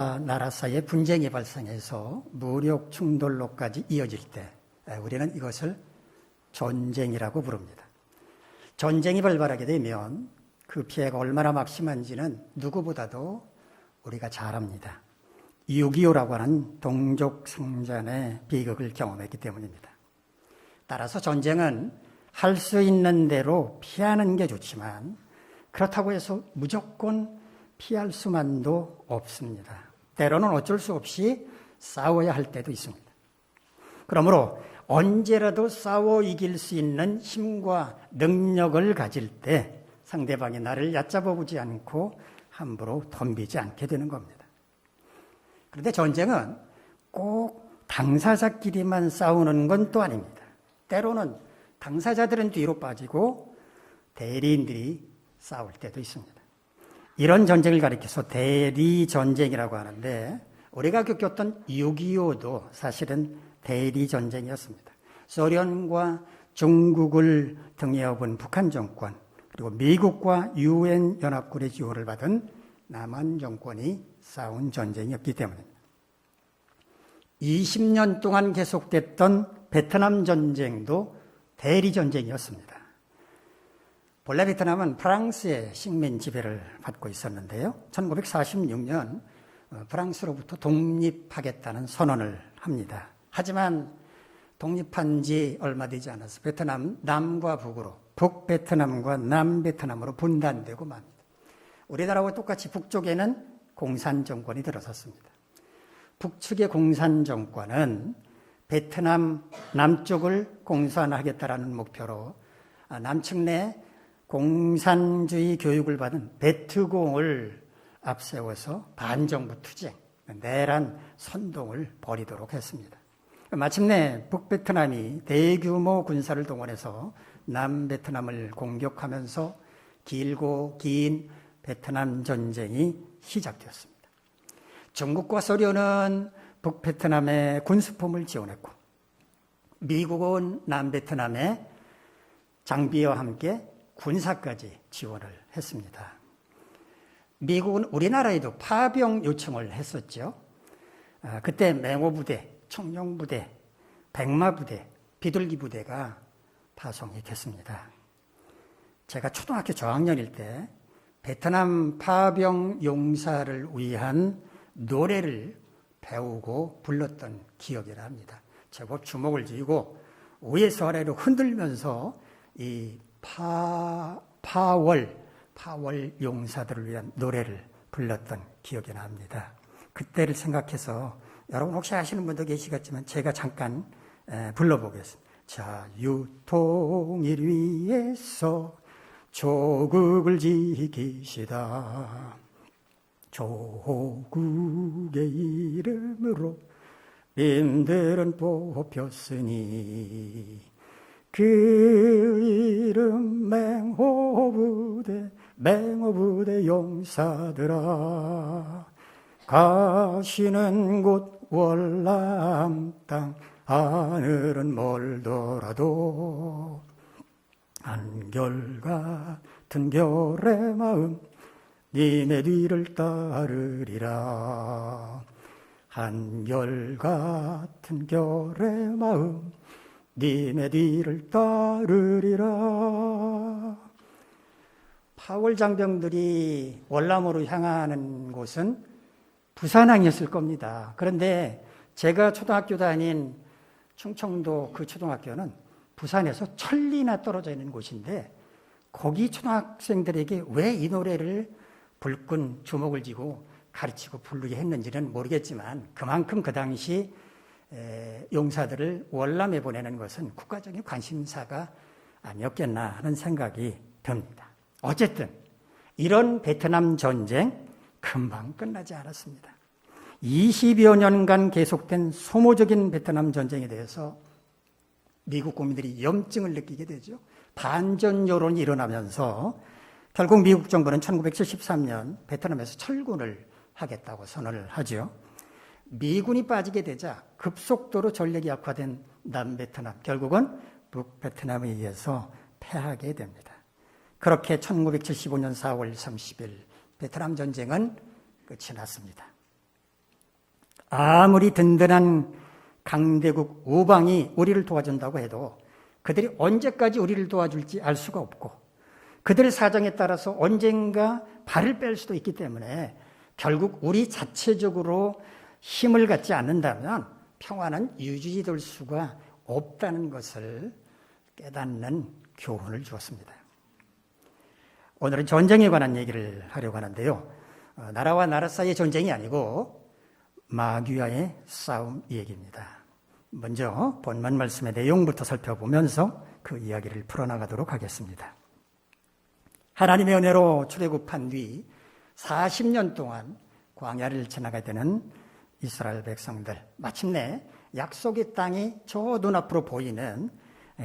나라 사이에 분쟁이 발생해서 무력 충돌로까지 이어질 때 우리는 이것을 전쟁이라고 부릅니다. 전쟁이 발발하게 되면 그 피해가 얼마나 막심한지는 누구보다도 우리가 잘 압니다. 6.25라고 하는 동족 승전의 비극을 경험했기 때문입니다. 따라서 전쟁은 할 수 있는 대로 피하는 게 좋지만 그렇다고 해서 무조건 피할 수만도 없습니다. 때로는 어쩔 수 없이 싸워야 할 때도 있습니다. 그러므로 언제라도 싸워 이길 수 있는 힘과 능력을 가질 때 상대방이 나를 얕잡아 보지 않고 함부로 덤비지 않게 되는 겁니다. 그런데 전쟁은 꼭 당사자끼리만 싸우는 건 또 아닙니다. 때로는 당사자들은 뒤로 빠지고 대리인들이 싸울 때도 있습니다. 이런 전쟁을 가리켜서 대리전쟁이라고 하는데 우리가 겪었던 6.25도 사실은 대리전쟁이었습니다. 소련과 중국을 등에 업은 북한 정권 그리고 미국과 유엔 연합군의 지원을 받은 남한 정권이 싸운 전쟁이었기 때문입니다. 20년 동안 계속됐던 베트남 전쟁도 대리전쟁이었습니다. 본래 베트남은 프랑스의 식민 지배를 받고 있었는데요. 1946년 프랑스로부터 독립하겠다는 선언을 합니다. 하지만 독립한 지 얼마 되지 않아서 베트남 남과 북으로 북베트남과 남베트남으로 분단되고 맙니다. 우리나라와 똑같이 북쪽에는 공산정권이 들어섰습니다. 북측의 공산정권은 베트남 남쪽을 공산하겠다라는 목표로 남측 내 공산주의 교육을 받은 베트공을 앞세워서 반정부 투쟁, 내란 선동을 벌이도록 했습니다. 마침내 북베트남이 대규모 군사를 동원해서 남베트남을 공격하면서 길고 긴 베트남 전쟁이 시작되었습니다. 중국과 소련은 북베트남에 군수품을 지원했고 미국은 남베트남에 장비와 함께 군사까지 지원을 했습니다. 미국은 우리나라에도 파병 요청을 했었죠. 그때 맹호부대, 청룡부대, 백마부대, 비둘기부대가 파송이 됐습니다. 제가 초등학교 저학년일 때 베트남 파병 용사를 위한 노래를 배우고 불렀던 기억이 납니다. 제법 주먹을 쥐고 위에서 아래로 흔들면서 이 파월 용사들을 위한 노래를 불렀던 기억이 납니다. 그때를 생각해서 여러분 혹시 아시는 분도 계시겠지만 제가 잠깐 불러보겠습니다. 자유통일 위해서 조국을 지키시다. 조국의 이름으로 님들은 뽑혔으니 그 이름 맹호부대 용사들아 가시는 곳 월남 땅 하늘은 멀더라도 한결같은 결의 마음 님의 뒤를 따르리라. 한결같은 결의 마음 님의 뒤를 따르리라. 파월 장병들이 월남으로 향하는 곳은 부산항이었을 겁니다. 그런데 제가 초등학교 다닌 충청도 그 초등학교는 부산에서 천리나 떨어져 있는 곳인데 거기 초등학생들에게 왜 이 노래를 불끈 주먹을 쥐고 가르치고 부르게 했는지는 모르겠지만 그만큼 그 당시 용사들을 월남에 보내는 것은 국가적인 관심사가 아니었겠나 하는 생각이 듭니다. 어쨌든 이런 베트남 전쟁 금방 끝나지 않았습니다. 20여 년간 계속된 소모적인 베트남 전쟁에 대해서 미국 국민들이 염증을 느끼게 되죠. 반전 여론이 일어나면서 결국 미국 정부는 1973년 베트남에서 철군을 하겠다고 선언을 하죠. 미군이 빠지게 되자 급속도로 전력이 약화된 남베트남, 결국은 북베트남에 의해서 패하게 됩니다. 그렇게 1975년 4월 30일 베트남 전쟁은 끝이 났습니다. 아무리 든든한 강대국 우방이 우리를 도와준다고 해도 그들이 언제까지 우리를 도와줄지 알 수가 없고 그들의 사정에 따라서 언젠가 발을 뺄 수도 있기 때문에 결국 우리 자체적으로 힘을 갖지 않는다면 평화는 유지될 수가 없다는 것을 깨닫는 교훈을 주었습니다. 오늘은 전쟁에 관한 얘기를 하려고 하는데요. 나라와 나라 사이의 전쟁이 아니고 마귀와의 싸움 얘기입니다. 먼저 본문 말씀의 내용부터 살펴보면서 그 이야기를 풀어나가도록 하겠습니다. 하나님의 은혜로 출애굽한 뒤 40년 동안 광야를 지나가야 되는 이스라엘 백성들, 마침내 약속의 땅이 저 눈앞으로 보이는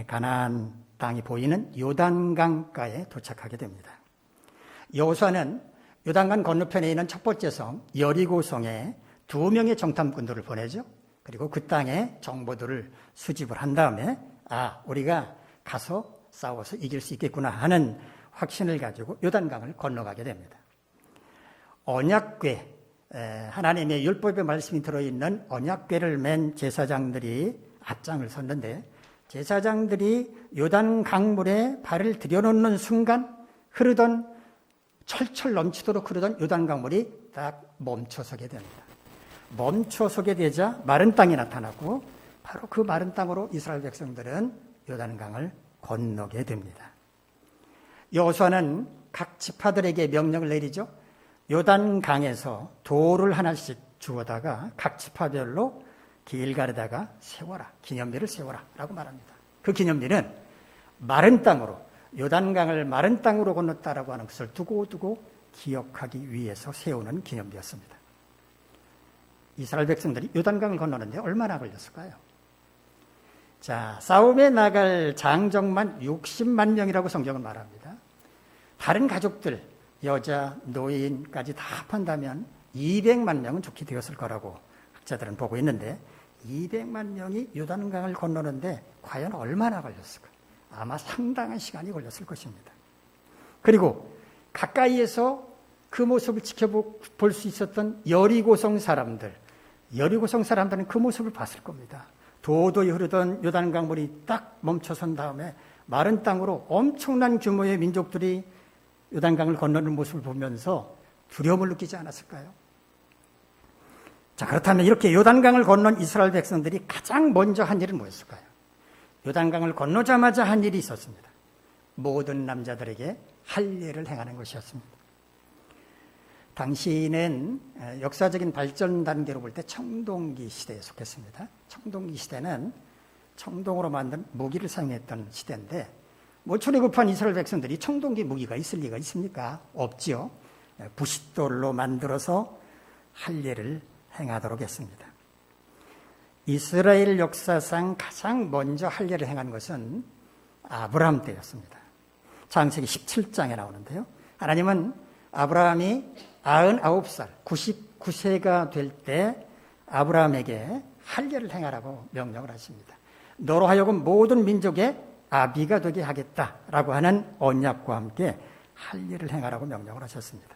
가나안 땅이 보이는 요단강가에 도착하게 됩니다. 여호수아는 요단강 건너편에 있는 첫 번째 성 여리고성에 2명의 정탐꾼들을 보내죠. 그리고 그 땅에 정보들을 수집을 한 다음에 우리가 가서 싸워서 이길 수 있겠구나 하는 확신을 가지고 요단강을 건너가게 됩니다. 언약궤, 하나님의 율법의 말씀이 들어있는 언약궤를 맨 제사장들이 앞장을 섰는데 제사장들이 요단강물에 발을 들여놓는 순간 철철 넘치도록 흐르던 요단강물이 딱 멈춰서게 됩니다. 멈춰서게 되자 마른 땅이 나타나고 바로 그 마른 땅으로 이스라엘 백성들은 요단강을 건너게 됩니다. 여호수아는 각 지파들에게 명령을 내리죠. 요단강에서 돌을 하나씩 주워다가 각 지파별로 길가에다가 세워라, 기념비를 세워라 라고 말합니다. 그 기념비는 마른 땅으로, 요단강을 마른 땅으로 건넜다라고 하는 것을 두고두고 기억하기 위해서 세우는 기념비였습니다. 이스라엘 백성들이 요단강을 건너는데 얼마나 걸렸을까요? 자, 싸움에 나갈 장정만 60만 명이라고 성경은 말합니다. 다른 가족들, 여자, 노인까지 다 합한다면 200만 명은 좋게 되었을 거라고 학자들은 보고 있는데 200만 명이 요단강을 건너는데 과연 얼마나 걸렸을까? 아마 상당한 시간이 걸렸을 것입니다. 그리고 가까이에서 그 모습을 지켜볼 수 있었던 여리고성 사람들은 그 모습을 봤을 겁니다. 도도히 흐르던 요단강물이 딱 멈춰선 다음에 마른 땅으로 엄청난 규모의 민족들이 요단강을 건너는 모습을 보면서 두려움을 느끼지 않았을까요? 자, 그렇다면 이렇게 요단강을 건넌 이스라엘 백성들이 가장 먼저 한 일은 뭐였을까요? 요단강을 건너자마자 한 일이 있었습니다. 모든 남자들에게 할례를 행하는 것이었습니다. 당시는 역사적인 발전 단계로 볼 때 청동기 시대에 속했습니다. 청동기 시대는 청동으로 만든 무기를 사용했던 시대인데 출애굽한 이스라엘 백성들이 청동기 무기가 있을 리가 있습니까? 없지요. 부싯돌로 만들어서 할례를 행하도록 했습니다. 이스라엘 역사상 가장 먼저 할례를 행한 것은 아브라함 때였습니다. 창세기 17장에 나오는데요. 하나님은 아브라함이 99살, 99세가 될 때 아브라함에게 할례를 행하라고 명령을 하십니다. 너로 하여금 모든 민족의 아비가 되게 하겠다라고 하는 언약과 함께 할례를 행하라고 명령을 하셨습니다.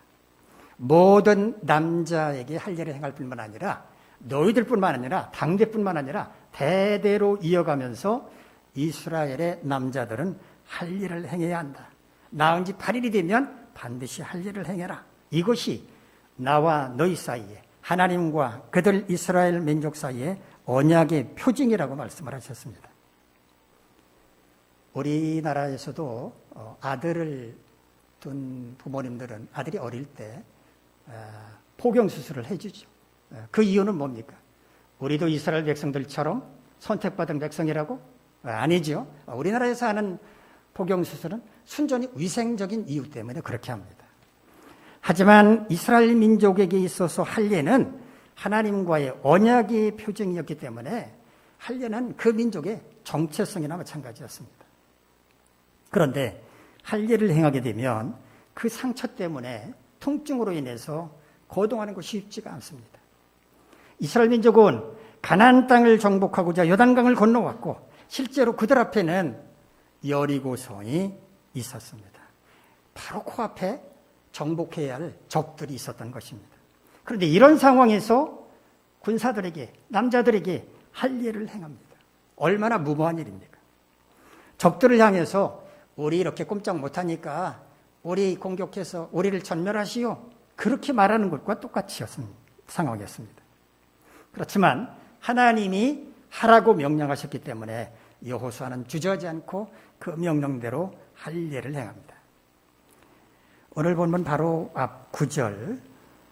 모든 남자에게 할례를 행할 뿐만 아니라 너희들뿐만 아니라 당대뿐만 아니라 대대로 이어가면서 이스라엘의 남자들은 할례를 행해야 한다. 낳은 지 8일이 되면 반드시 할례를 행해라. 이것이 나와 너희 사이에 하나님과 그들 이스라엘 민족 사이에 언약의 표징이라고 말씀을 하셨습니다. 우리나라에서도 아들을 둔 부모님들은 아들이 어릴 때 포경수술을 해주죠. 그 이유는 뭡니까? 우리도 이스라엘 백성들처럼 선택받은 백성이라고? 아니죠. 우리나라에서 하는 포경수술은 순전히 위생적인 이유 때문에 그렇게 합니다. 하지만 이스라엘 민족에게 있어서 할례는 하나님과의 언약의 표징이었기 때문에 할례는 그 민족의 정체성이나 마찬가지였습니다. 그런데 할례를 행하게 되면 그 상처 때문에 통증으로 인해서 거동하는 것이 쉽지가 않습니다. 이스라엘 민족은 가나안 땅을 정복하고자 요단강을 건너왔고 실제로 그들 앞에는 여리고성이 있었습니다. 바로 코앞에 정복해야 할 적들이 있었던 것입니다. 그런데 이런 상황에서 군사들에게, 남자들에게 할 일을 행합니다. 얼마나 무모한 일입니까? 적들을 향해서 우리 이렇게 꼼짝 못하니까 우리 공격해서 우리를 전멸하시오. 그렇게 말하는 것과 똑같이 상황이었습니다. 그렇지만 하나님이 하라고 명령하셨기 때문에 여호수아는 주저하지 않고 그 명령대로 할 일을 행합니다. 오늘 본문 바로 앞 9절,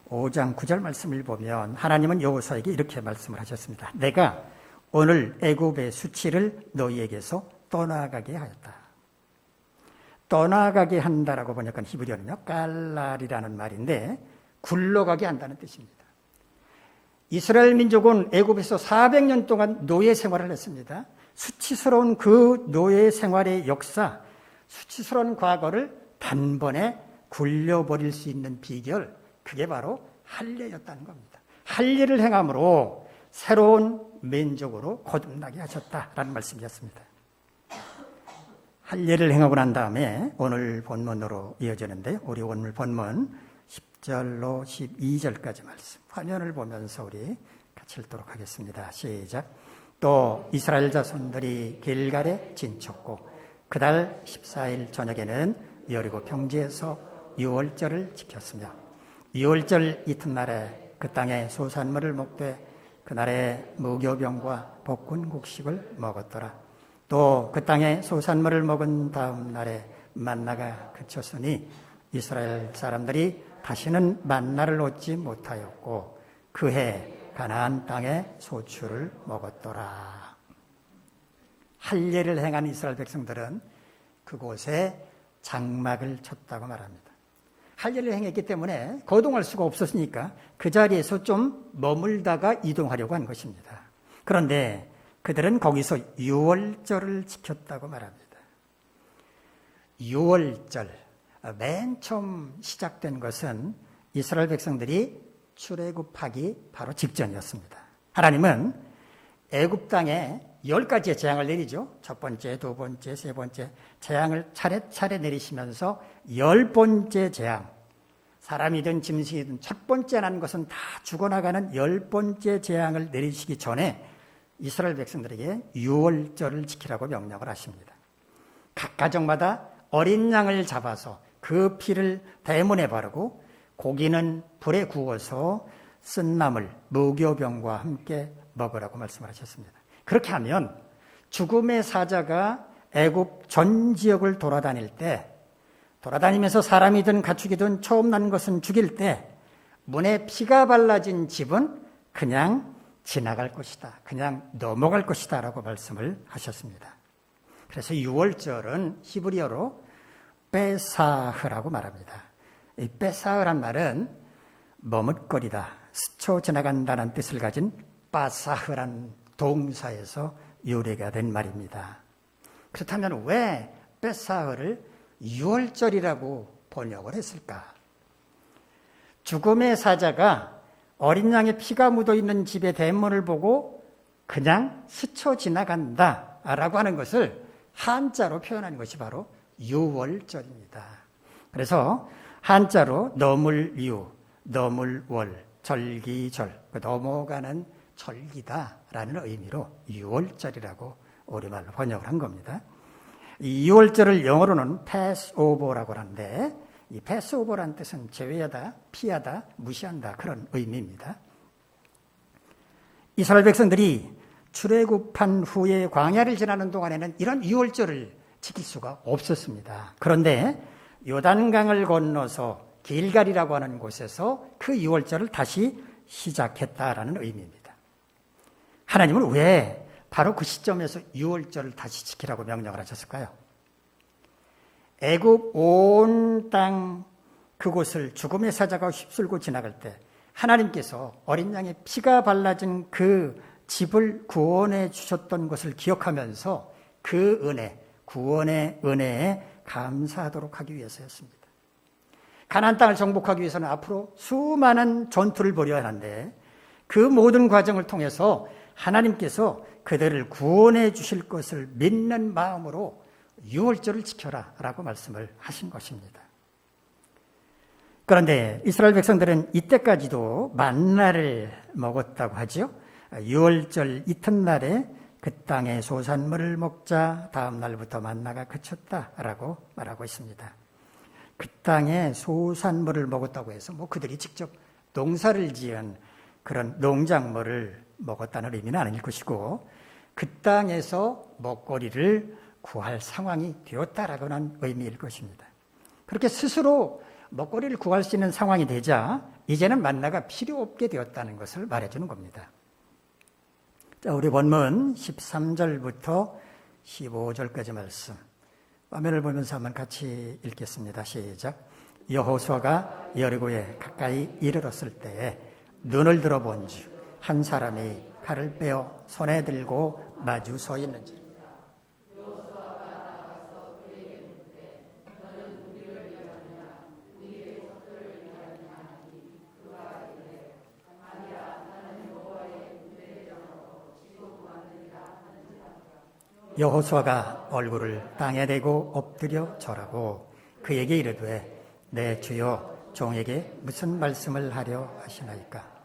5장 9절 말씀을 보면 하나님은 여호수아에게 이렇게 말씀을 하셨습니다. 내가 오늘 애굽의 수치를 너희에게서 떠나가게 하였다. 떠나가게 한다라고 번역한 히브리어는요, 깔랄이라는 말인데 굴러가게 한다는 뜻입니다. 이스라엘 민족은 애굽에서 400년 동안 노예 생활을 했습니다. 수치스러운 그 노예 생활의 역사, 수치스러운 과거를 단번에 굴려버릴 수 있는 비결, 그게 바로 할례였다는 겁니다. 할례를 행함으로 새로운 민족으로 거듭나게 하셨다라는 말씀이었습니다. 할례를 행하고 난 다음에 오늘 본문으로 이어지는데, 우리 오늘 본문 10절로 12절까지 말씀, 화면을 보면서 우리 같이 읽도록 하겠습니다. 시작. 또 이스라엘 자손들이 길갈에 진쳤고 그달 14일 저녁에는 여리고 평지에서 유월절을 지켰으며, 유월절 이튿날에 그 땅에 소산물을 먹되 그날에 무교병과 볶은국식을 먹었더라. 또 그 땅에 소산물을 먹은 다음 날에 만나가 그쳤으니 이스라엘 사람들이 다시는 만나를 얻지 못하였고 그해 가나안 땅에 소출을 먹었더라. 할례를 행한 이스라엘 백성들은 그곳에 장막을 쳤다고 말합니다. 할례를 행했기 때문에 거동할 수가 없었으니까 그 자리에서 좀 머물다가 이동하려고 한 것입니다. 그런데 그들은 거기서 유월절을 지켰다고 말합니다. 유월절, 맨 처음 시작된 것은 이스라엘 백성들이 출애굽하기 바로 직전이었습니다. 하나님은 애굽 땅에 10가지의 재앙을 내리죠. 첫 번째, 두 번째, 세 번째 재앙을 차례차례 내리시면서 10번째 재앙, 사람이든 짐승이든 첫 번째라는 것은 다 죽어나가는 10번째 재앙을 내리시기 전에 이스라엘 백성들에게 유월절을 지키라고 명령을 하십니다. 각 가정마다 어린 양을 잡아서 그 피를 대문에 바르고 고기는 불에 구워서 쓴나물, 무교병과 함께 먹으라고 말씀을 하셨습니다. 그렇게 하면 죽음의 사자가 애굽 전 지역을 돌아다닐 때, 돌아다니면서 사람이든 가축이든 처음 난 것은 죽일 때 문에 피가 발라진 집은 그냥 지나갈 것이다, 그냥 넘어갈 것이다 라고 말씀을 하셨습니다. 그래서 유월절은 히브리어로 베사흐라고 말합니다. 이 베사흐란 말은 머뭇거리다, 스쳐 지나간다는 뜻을 가진 바사흐란 동사에서 유래가 된 말입니다. 그렇다면 왜 베사흐를 유월절이라고 번역을 했을까? 죽음의 사자가 어린 양의 피가 묻어있는 집의 대문을 보고 그냥 스쳐 지나간다라고 하는 것을 한자로 표현하는 것이 바로 유월절입니다. 그래서 한자로 너물유, 너물월, 절기절, 넘어가는 절기다라는 의미로 유월절이라고 우리말로 번역을 한 겁니다. 이 유월절을 영어로는 패스오버라고 하는데, 이 패스오버라는 뜻은 제외하다, 피하다, 무시한다, 그런 의미입니다. 이스라엘 백성들이 출애굽한 후에 광야를 지나는 동안에는 이런 유월절을 지킬 수가 없었습니다. 그런데 요단강을 건너서 길갈이라고 하는 곳에서 그 유월절을 다시 시작했다라는 의미입니다. 하나님은 왜 바로 그 시점에서 유월절을 다시 지키라고 명령을 하셨을까요? 애굽 온 땅 그곳을 죽음의 사자가 휩쓸고 지나갈 때 하나님께서 어린 양의 피가 발라진 그 집을 구원해 주셨던 것을 기억하면서 그 은혜, 구원의 은혜에 감사하도록 하기 위해서였습니다. 가나안 땅을 정복하기 위해서는 앞으로 수많은 전투를 벌여야 하는데 그 모든 과정을 통해서 하나님께서 그들을 구원해 주실 것을 믿는 마음으로 유월절을 지켜라 라고 말씀을 하신 것입니다. 그런데 이스라엘 백성들은 이때까지도 만나를 먹었다고 하죠. 유월절 이튿날에 그 땅의 소산물을 먹자 다음 날부터 만나가 그쳤다라고 말하고 있습니다. 그 땅의 소산물을 먹었다고 해서 그들이 직접 농사를 지은 그런 농작물을 먹었다는 의미는 아닐 것이고 그 땅에서 먹거리를 구할 상황이 되었다라고는 의미일 것입니다. 그렇게 스스로 먹거리를 구할 수 있는 상황이 되자 이제는 만나가 필요 없게 되었다는 것을 말해주는 겁니다. 자, 우리 본문 13절부터 15절까지 말씀 화면을 보면서 한번 같이 읽겠습니다. 시작. 여호수아가 여리고에 가까이 이르렀을 때에 눈을 들어본즉 한 사람이 칼을 빼어 손에 들고 마주 서 있는지 여호수아가 얼굴을 땅에 대고 엎드려 절하고 그에게 이르되 내 주여 종에게 무슨 말씀을 하려 하시나이까.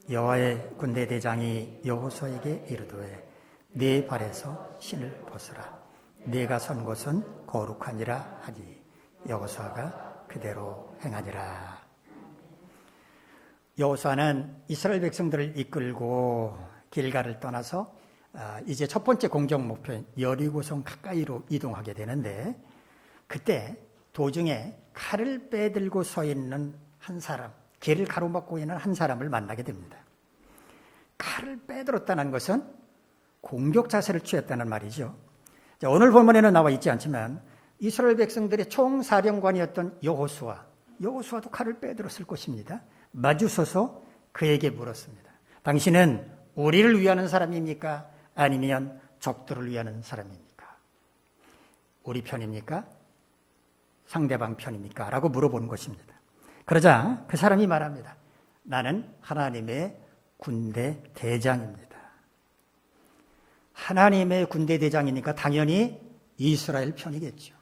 여호와의 군대 대장이 여호수아에게 이르되 네 발에서 신을 벗으라. 네가 선 곳은 거룩하니라 하니 여호수아가 그대로 행하니라. 여호수아는 이스라엘 백성들을 이끌고 길갈을 떠나서 이제 첫 번째 공격 목표인 여리고성 가까이로 이동하게 되는데 그때 도중에 칼을 빼들고 서 있는 한 사람, 길을 가로막고 있는 한 사람을 만나게 됩니다. 칼을 빼들었다는 것은 공격 자세를 취했다는 말이죠. 자, 오늘 본문에는 나와 있지 않지만 이스라엘 백성들의 총사령관이었던 여호수아도 칼을 빼들었을 것입니다. 마주서서 그에게 물었습니다. 당신은 우리를 위하는 사람입니까? 아니면 적들을 위하는 사람입니까? 우리 편입니까? 상대방 편입니까? 라고 물어보는 것입니다. 그러자 그 사람이 말합니다. 나는 하나님의 군대 대장입니다. 하나님의 군대 대장이니까 당연히 이스라엘 편이겠죠.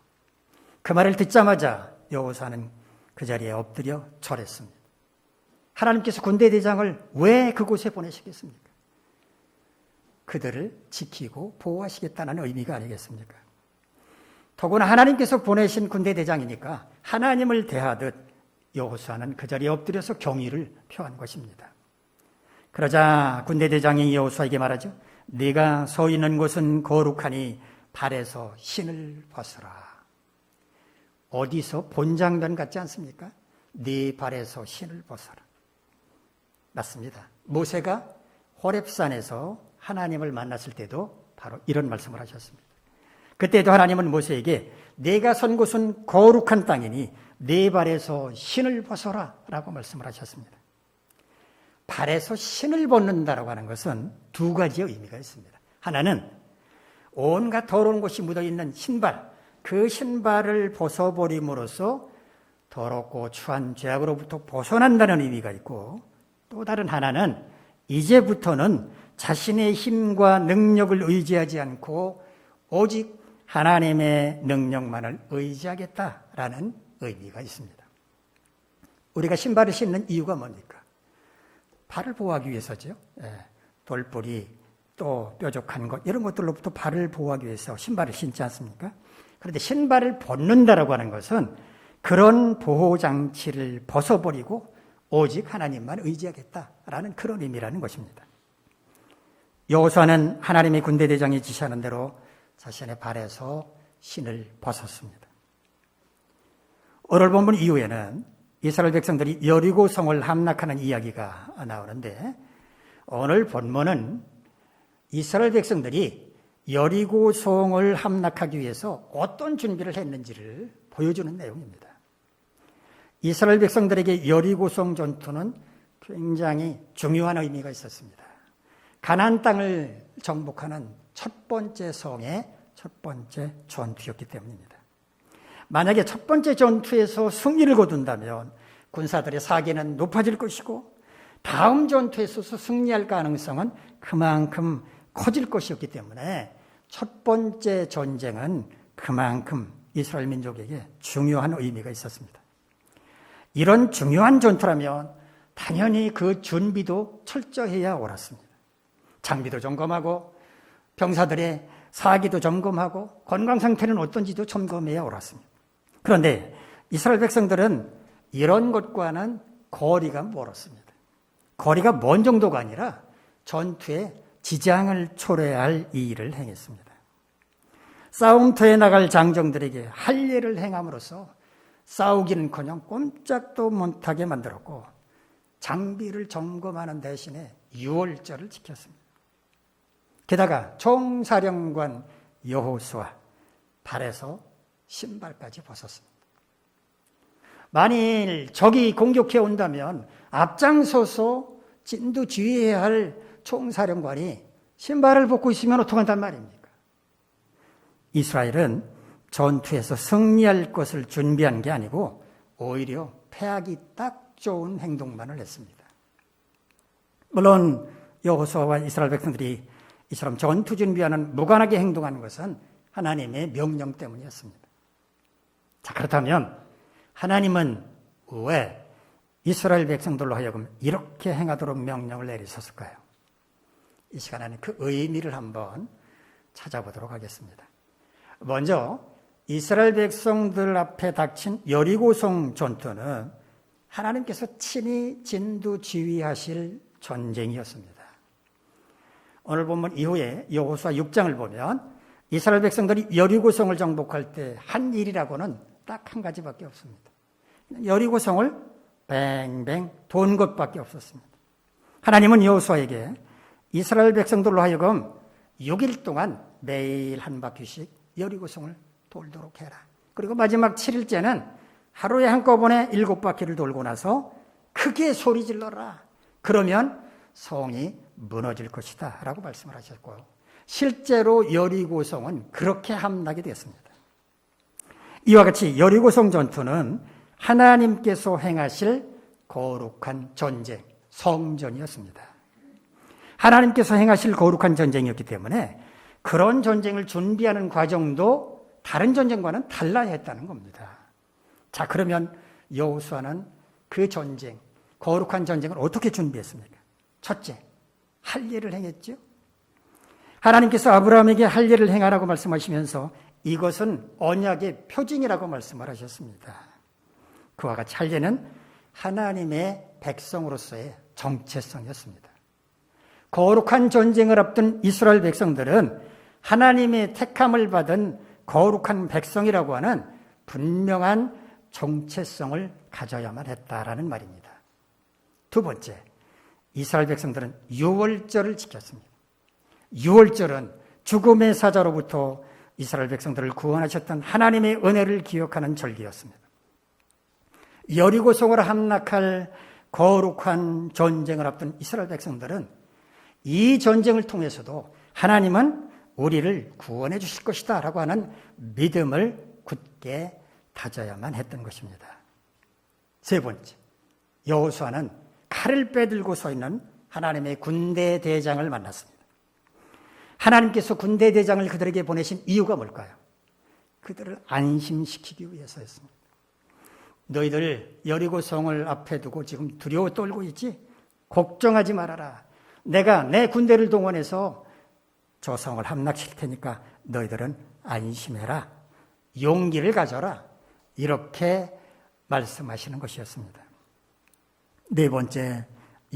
그 말을 듣자마자 여호수아는 그 자리에 엎드려 절했습니다. 하나님께서 군대 대장을 왜 그곳에 보내시겠습니까? 그들을 지키고 보호하시겠다는 의미가 아니겠습니까? 더구나 하나님께서 보내신 군대 대장이니까 하나님을 대하듯 여호수아는 그 자리에 엎드려서 경의를 표한 것입니다. 그러자 군대 대장이 여호수아에게 말하죠. 네가 서 있는 곳은 거룩하니 발에서 신을 벗어라. 어디서 본 장면 같지 않습니까? 네 발에서 신을 벗어라. 맞습니다. 모세가 호렙산에서 하나님을 만났을 때도 바로 이런 말씀을 하셨습니다. 그때도 하나님은 모세에게 내가 선 곳은 거룩한 땅이니 네 발에서 신을 벗어라 라고 말씀을 하셨습니다. 발에서 신을 벗는다라고 하는 것은 두 가지의 의미가 있습니다. 하나는 온갖 더러운 것이 묻어있는 신발, 그 신발을 벗어버림으로써 더럽고 추한 죄악으로부터 벗어난다는 의미가 있고 또 다른 하나는 이제부터는 자신의 힘과 능력을 의지하지 않고 오직 하나님의 능력만을 의지하겠다라는 의미가 있습니다. 우리가 신발을 신는 이유가 뭡니까? 발을 보호하기 위해서죠. 돌뿌리, 또 뾰족한 것 이런 것들로부터 발을 보호하기 위해서 신발을 신지 않습니까? 그런데 신발을 벗는다라고 하는 것은 그런 보호장치를 벗어버리고 오직 하나님만 의지하겠다라는 그런 의미라는 것입니다. 여호수아는 하나님의 군대 대장이 지시하는 대로 자신의 발에서 신을 벗었습니다. 오늘 본문 이후에는 이스라엘 백성들이 여리고 성을 함락하는 이야기가 나오는데 오늘 본문은 이스라엘 백성들이 여리고 성을 함락하기 위해서 어떤 준비를 했는지를 보여주는 내용입니다. 이스라엘 백성들에게 여리고성 전투는 굉장히 중요한 의미가 있었습니다. 가나안 땅을 정복하는 첫 번째 성의 첫 번째 전투였기 때문입니다. 만약에 첫 번째 전투에서 승리를 거둔다면 군사들의 사기는 높아질 것이고 다음 전투에서 승리할 가능성은 그만큼 커질 것이었기 때문에 첫 번째 전쟁은 그만큼 이스라엘 민족에게 중요한 의미가 있었습니다. 이런 중요한 전투라면 당연히 그 준비도 철저해야 옳았습니다. 장비도 점검하고 병사들의 사기도 점검하고 건강 상태는 어떤지도 점검해야 옳았습니다. 그런데 이스라엘 백성들은 이런 것과는 거리가 멀었습니다. 거리가 먼 정도가 아니라 전투에 지장을 초래할 이 일을 행했습니다. 싸움터에 나갈 장정들에게 할 일을 행함으로써 싸우기는커녕 꼼짝도 못하게 만들었고 장비를 점검하는 대신에 유월절을 지켰습니다. 게다가 총사령관 여호수아 발에서 신발까지 벗었습니다. 만일 적이 공격해 온다면 앞장서서 진두지휘해야 할 총사령관이 신발을 벗고 있으면 어떡한단 말입니까? 이스라엘은 전투에서 승리할 것을 준비한 게 아니고 오히려 패하기 딱 좋은 행동만을 했습니다. 물론 여호수아와 이스라엘 백성들이 이처럼 전투 준비하는 무관하게 행동하는 것은 하나님의 명령 때문이었습니다. 자, 그렇다면 하나님은 왜 이스라엘 백성들로 하여금 이렇게 행하도록 명령을 내리셨을까요? 이 시간에는 그 의미를 한번 찾아보도록 하겠습니다. 먼저 이스라엘 백성들 앞에 닥친 여리고성 전투는 하나님께서 친히 진두지휘하실 전쟁이었습니다. 오늘 본문 이후에 여호수아 6장을 보면 이스라엘 백성들이 여리고성을 정복할 때 한 일이라고는 딱 한 가지밖에 없습니다. 여리고성을 뱅뱅 돈 것밖에 없었습니다. 하나님은 여호수아에게 이스라엘 백성들로 하여금 6일 동안 매일 한 바퀴씩 여리고성을 돌도록 해라. 그리고 마지막 7일째는 하루에 한꺼번에 7바퀴를 돌고 나서 크게 소리 질러라. 그러면 성이 무너질 것이다 라고 말씀을 하셨고요. 실제로 여리고성은 그렇게 함락이 됐습니다. 이와 같이 여리고성 전투는 하나님께서 행하실 거룩한 전쟁, 성전이었습니다. 하나님께서 행하실 거룩한 전쟁이었기 때문에 그런 전쟁을 준비하는 과정도 다른 전쟁과는 달라야 했다는 겁니다. 자, 그러면 여호수아는 그 전쟁, 거룩한 전쟁을 어떻게 준비했습니까? 첫째, 할 일을 행했죠. 하나님께서 아브라함에게 할 일을 행하라고 말씀하시면서 이것은 언약의 표징이라고 말씀을 하셨습니다. 그와 같이 할 일은 하나님의 백성으로서의 정체성이었습니다. 거룩한 전쟁을 앞둔 이스라엘 백성들은 하나님의 택함을 받은 거룩한 백성이라고 하는 분명한 정체성을 가져야만 했다라는 말입니다. 두 번째, 이스라엘 백성들은 유월절을 지켰습니다. 유월절은 죽음의 사자로부터 이스라엘 백성들을 구원하셨던 하나님의 은혜를 기억하는 절기였습니다. 여리고성을 함락할 거룩한 전쟁을 앞둔 이스라엘 백성들은 이 전쟁을 통해서도 하나님은 우리를 구원해 주실 것이다 라고 하는 믿음을 굳게 다져야만 했던 것입니다. 세 번째, 여호수아는 칼을 빼들고 서 있는 하나님의 군대 대장을 만났습니다. 하나님께서 군대 대장을 그들에게 보내신 이유가 뭘까요? 그들을 안심시키기 위해서였습니다. 너희들 여리고성을 앞에 두고 지금 두려워 떨고 있지? 걱정하지 말아라. 내가 내 군대를 동원해서 저 성을 함락시킬 테니까 너희들은 안심해라. 용기를 가져라. 이렇게 말씀하시는 것이었습니다. 네 번째,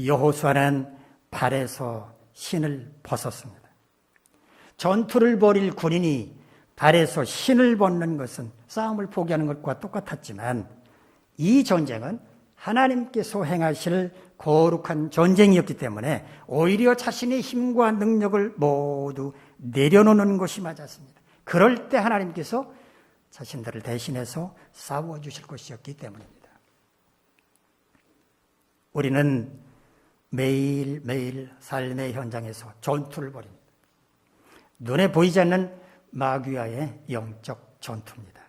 여호수아는 발에서 신을 벗었습니다. 전투를 벌일 군인이 발에서 신을 벗는 것은 싸움을 포기하는 것과 똑같았지만 이 전쟁은 하나님께서 행하실 거룩한 전쟁이었기 때문에 오히려 자신의 힘과 능력을 모두 내려놓는 것이 맞았습니다. 그럴 때 하나님께서 자신들을 대신해서 싸워주실 것이었기 때문입니다. 우리는 매일매일 삶의 현장에서 전투를 벌입니다. 눈에 보이지 않는 마귀와의 영적 전투입니다.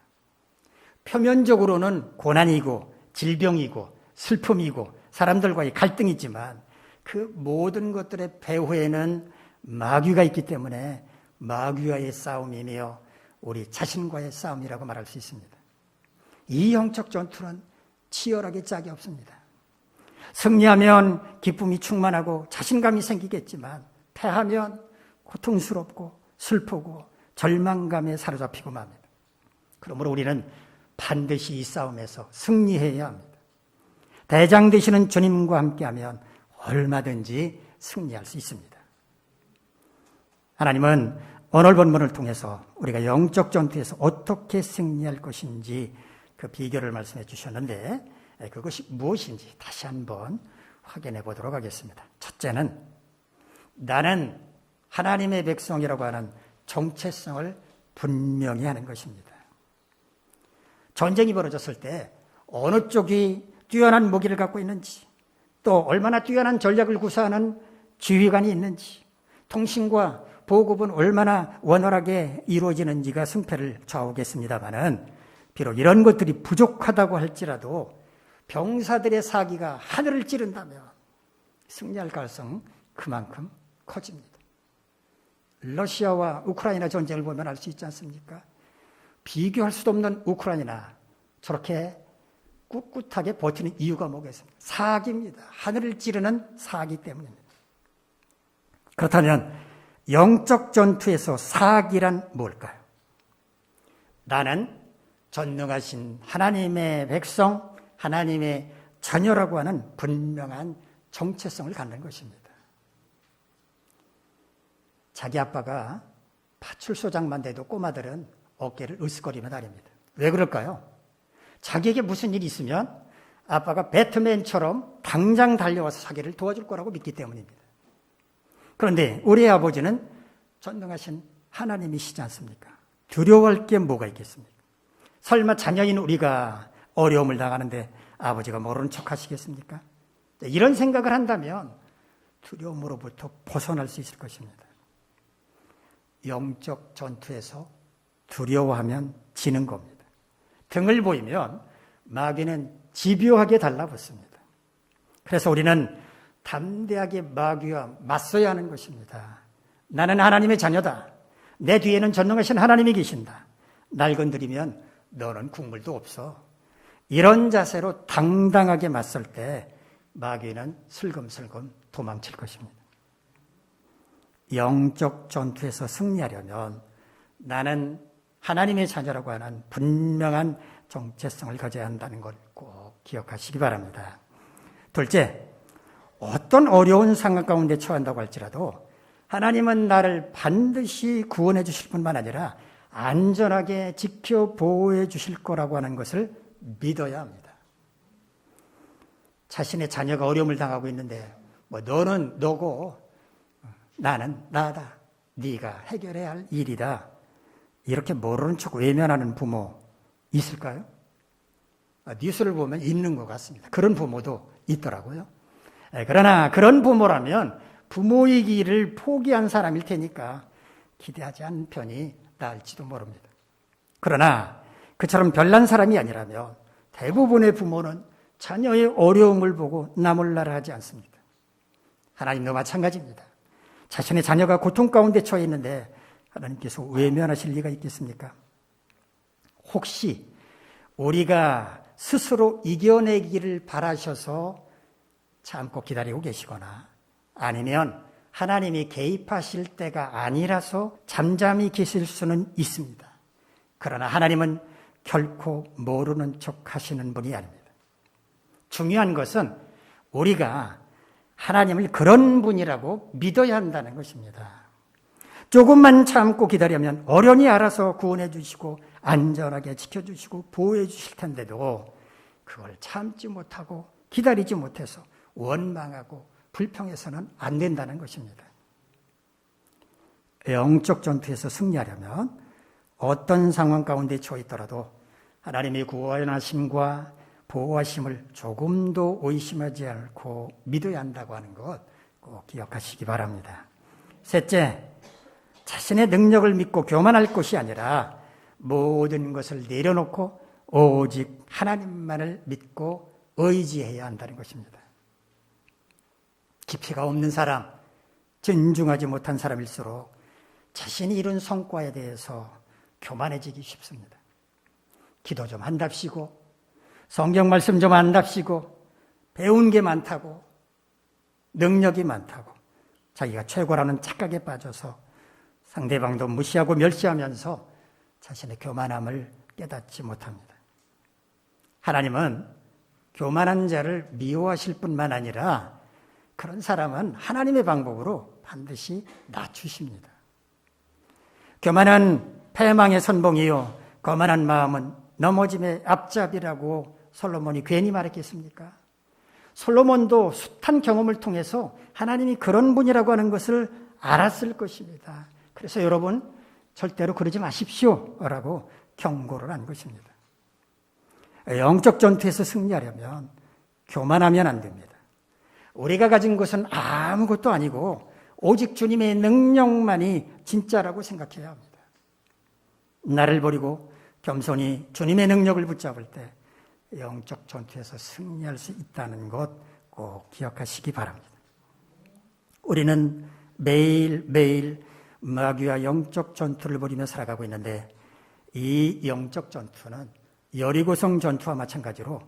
표면적으로는 고난이고 질병이고 슬픔이고 사람들과의 갈등이지만 그 모든 것들의 배후에는 마귀가 있기 때문에 마귀와의 싸움이며 우리 자신과의 싸움이라고 말할 수 있습니다. 이 영적 전투는 치열하게 짝이 없습니다. 승리하면 기쁨이 충만하고 자신감이 생기겠지만 패하면 고통스럽고 슬프고 절망감에 사로잡히고 맙니다. 그러므로 우리는 반드시 이 싸움에서 승리해야 합니다. 대장 되시는 주님과 함께하면 얼마든지 승리할 수 있습니다. 하나님은 오늘 본문을 통해서 우리가 영적 전투에서 어떻게 승리할 것인지 그 비결을 말씀해 주셨는데 그것이 무엇인지 다시 한번 확인해 보도록 하겠습니다. 첫째는 나는 하나님의 백성이라고 하는 정체성을 분명히 하는 것입니다. 전쟁이 벌어졌을 때 어느 쪽이 뛰어난 무기를 갖고 있는지, 또 얼마나 뛰어난 전략을 구사하는 지휘관이 있는지, 통신과 보급은 얼마나 원활하게 이루어지는지가 승패를 좌우겠습니다마는 비록 이런 것들이 부족하다고 할지라도 병사들의 사기가 하늘을 찌른다면 승리할 가능성은 그만큼 커집니다. 러시아와 우크라이나 전쟁을 보면 알 수 있지 않습니까? 비교할 수도 없는 우크라이나 저렇게 꿋꿋하게 버티는 이유가 뭐겠습니까? 사기입니다. 하늘을 찌르는 사기 때문입니다. 그렇다면 영적 전투에서 사기란 뭘까요? 나는 전능하신 하나님의 백성, 하나님의 자녀라고 하는 분명한 정체성을 갖는 것입니다. 자기 아빠가 파출소장만 돼도 꼬마들은 어깨를 으쓱거리며 다닙니다. 왜 그럴까요? 자기에게 무슨 일이 있으면 아빠가 배트맨처럼 당장 달려와서 자기를 도와줄 거라고 믿기 때문입니다. 그런데 우리 아버지는 전능하신 하나님이시지 않습니까? 두려워할 게 뭐가 있겠습니까? 설마 자녀인 우리가 어려움을 당하는데 아버지가 모르는 척 하시겠습니까? 이런 생각을 한다면 두려움으로부터 벗어날 수 있을 것입니다. 영적 전투에서 두려워하면 지는 겁니다. 등을 보이면 마귀는 집요하게 달라붙습니다. 그래서 우리는 담대하게 마귀와 맞서야 하는 것입니다. 나는 하나님의 자녀다. 내 뒤에는 전능하신 하나님이 계신다. 날 건드리면 너는 국물도 없어. 이런 자세로 당당하게 맞설 때 마귀는 슬금슬금 도망칠 것입니다. 영적 전투에서 승리하려면 나는 하나님의 자녀라고 하는 분명한 정체성을 가져야 한다는 걸 꼭 기억하시기 바랍니다. 둘째, 어떤 어려운 상황 가운데 처한다고 할지라도 하나님은 나를 반드시 구원해 주실 뿐만 아니라 안전하게 지켜 보호해 주실 거라고 하는 것을 믿어야 합니다. 자신의 자녀가 어려움을 당하고 있는데 너는 너고 나는 나다. 네가 해결해야 할 일이다. 이렇게 모르는 척 외면하는 부모 있을까요? 뉴스를 보면 있는 것 같습니다. 그런 부모도 있더라고요. 그러나 그런 부모라면 부모의 길을 포기한 사람일 테니까 기대하지 않는 편이 나을지도 모릅니다. 그러나 그처럼 별난 사람이 아니라면 대부분의 부모는 자녀의 어려움을 보고 나몰라라 하지 않습니다. 하나님도 마찬가지입니다. 자신의 자녀가 고통 가운데 처해 있는데 하나님께서 외면하실 리가 있겠습니까? 혹시 우리가 스스로 이겨내기를 바라셔서 참고 기다리고 계시거나 아니면 하나님이 개입하실 때가 아니라서 잠잠히 계실 수는 있습니다. 그러나 하나님은 결코 모르는 척 하시는 분이 아닙니다. 중요한 것은 우리가 하나님을 그런 분이라고 믿어야 한다는 것입니다. 조금만 참고 기다리면 어련히 알아서 구원해 주시고 안전하게 지켜주시고 보호해 주실 텐데도 그걸 참지 못하고 기다리지 못해서 원망하고 불평해서는 안 된다는 것입니다. 영적 전투에서 승리하려면 어떤 상황 가운데 처해 있더라도 하나님의 구원하심과 보호하심을 조금도 의심하지 않고 믿어야 한다고 하는 것 꼭 기억하시기 바랍니다. 셋째, 자신의 능력을 믿고 교만할 것이 아니라 모든 것을 내려놓고 오직 하나님만을 믿고 의지해야 한다는 것입니다. 깊이가 없는 사람, 진중하지 못한 사람일수록 자신이 이룬 성과에 대해서 교만해지기 쉽습니다. 기도 좀 한답시고 성경 말씀 좀 한답시고 배운 게 많다고, 능력이 많다고, 자기가 최고라는 착각에 빠져서 상대방도 무시하고 멸시하면서 자신의 교만함을 깨닫지 못합니다. 하나님은 교만한 자를 미워하실 뿐만 아니라 그런 사람은 하나님의 방법으로 반드시 낮추십니다. 교만한 패망의 선봉이요, 거만한 마음은 넘어짐의 앞잡이라고 솔로몬이 괜히 말했겠습니까? 솔로몬도 숱한 경험을 통해서 하나님이 그런 분이라고 하는 것을 알았을 것입니다. 그래서 여러분 절대로 그러지 마십시오 라고 경고를 한 것입니다. 영적 전투에서 승리하려면 교만하면 안 됩니다. 우리가 가진 것은 아무것도 아니고 오직 주님의 능력만이 진짜라고 생각해야 합니다. 나를 버리고 겸손히 주님의 능력을 붙잡을 때 영적 전투에서 승리할 수 있다는 것 꼭 기억하시기 바랍니다. 우리는 매일매일 마귀와 영적 전투를 벌이며 살아가고 있는데 이 영적 전투는 여리고성 전투와 마찬가지로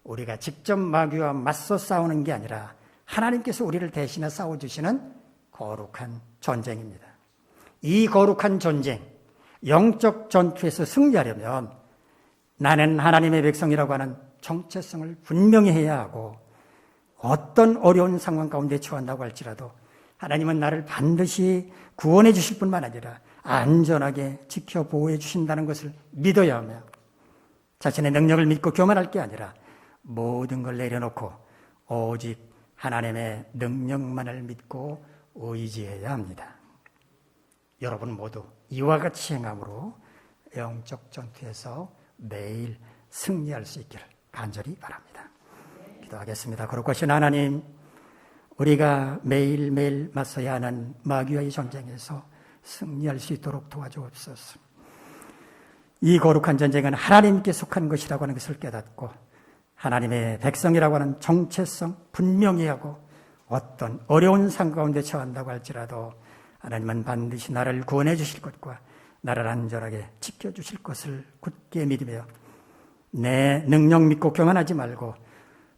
우리가 직접 마귀와 맞서 싸우는 게 아니라 하나님께서 우리를 대신해 싸워주시는 거룩한 전쟁입니다. 이 거룩한 전쟁, 영적 전투에서 승리하려면 나는 하나님의 백성이라고 하는 정체성을 분명히 해야 하고 어떤 어려운 상황 가운데 처한다고 할지라도 하나님은 나를 반드시 구원해 주실 뿐만 아니라 안전하게 지켜 보호해 주신다는 것을 믿어야 하며 자신의 능력을 믿고 교만할 게 아니라 모든 걸 내려놓고 오직 하나님의 능력만을 믿고 의지해야 합니다. 여러분 모두 이와 같이 행함으로 영적 전투에서 매일 승리할 수 있기를 간절히 바랍니다. 기도하겠습니다. 거룩하신 하나님, 우리가 매일매일 맞서야 하는 마귀와의 전쟁에서 승리할 수 있도록 도와주옵소서. 이 거룩한 전쟁은 하나님께 속한 것이라고 하는 것을 깨닫고 하나님의 백성이라고 하는 정체성 분명히 하고 어떤 어려운 상황 가운데 처한다고 할지라도 하나님은 반드시 나를 구원해 주실 것과 나를 안전하게 지켜주실 것을 굳게 믿으며 내 능력 믿고 교만하지 말고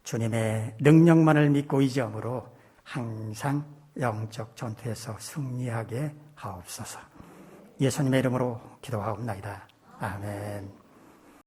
주님의 능력만을 믿고 의지함으로 항상 영적 전투에서 승리하게 하옵소서. 예수님의 이름으로 기도하옵나이다. 아멘.